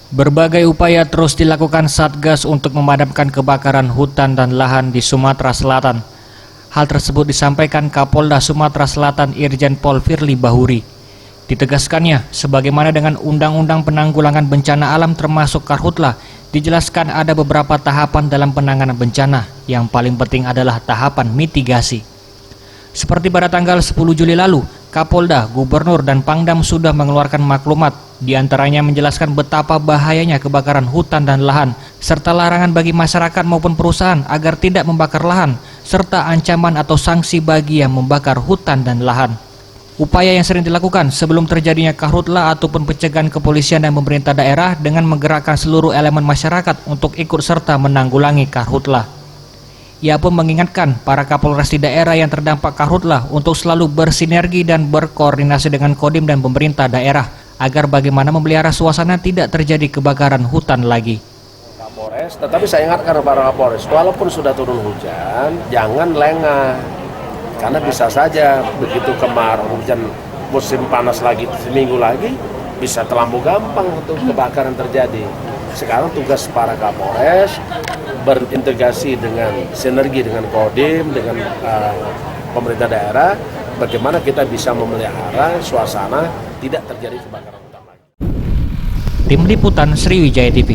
Berbagai upaya terus dilakukan Satgas untuk memadamkan kebakaran hutan dan lahan di Sumatera Selatan. Hal tersebut disampaikan Kapolda Sumatera Selatan Irjen Pol Firly Bahuri. Ditegaskannya, sebagaimana dengan Undang-Undang Penanggulangan Bencana Alam termasuk Karhutlah, dijelaskan ada beberapa tahapan dalam penanganan bencana. Yang paling penting adalah tahapan mitigasi. Seperti pada tanggal 10 Juli lalu, Kapolda, Gubernur, dan Pangdam sudah mengeluarkan maklumat, diantaranya menjelaskan betapa bahayanya kebakaran hutan dan lahan, serta larangan bagi masyarakat maupun perusahaan agar tidak membakar lahan, serta ancaman atau sanksi bagi yang membakar hutan dan lahan. Upaya yang sering dilakukan sebelum terjadinya karhutlah ataupun pencegahan kepolisian dan pemerintah daerah dengan menggerakkan seluruh elemen masyarakat untuk ikut serta menanggulangi karhutlah. Ia pun mengingatkan para kapolres di daerah yang terdampak karhutlah untuk selalu bersinergi dan berkoordinasi dengan Kodim dan pemerintah daerah agar bagaimana memelihara suasana tidak terjadi kebakaran hutan lagi. Kapolres, tetapi saya ingatkan kepada Kapolres, walaupun sudah turun hujan, jangan lengah. Karena bisa saja begitu kemarau, hujan musim panas lagi, seminggu lagi, bisa terlampau gampang untuk kebakaran terjadi. Sekarang tugas para Kapolres berintegrasi dengan sinergi dengan Kodim, dengan pemerintah daerah, bagaimana kita bisa memelihara suasana tidak terjadi kebakaran hutan lagi. Tim Liputan Sriwijaya TV.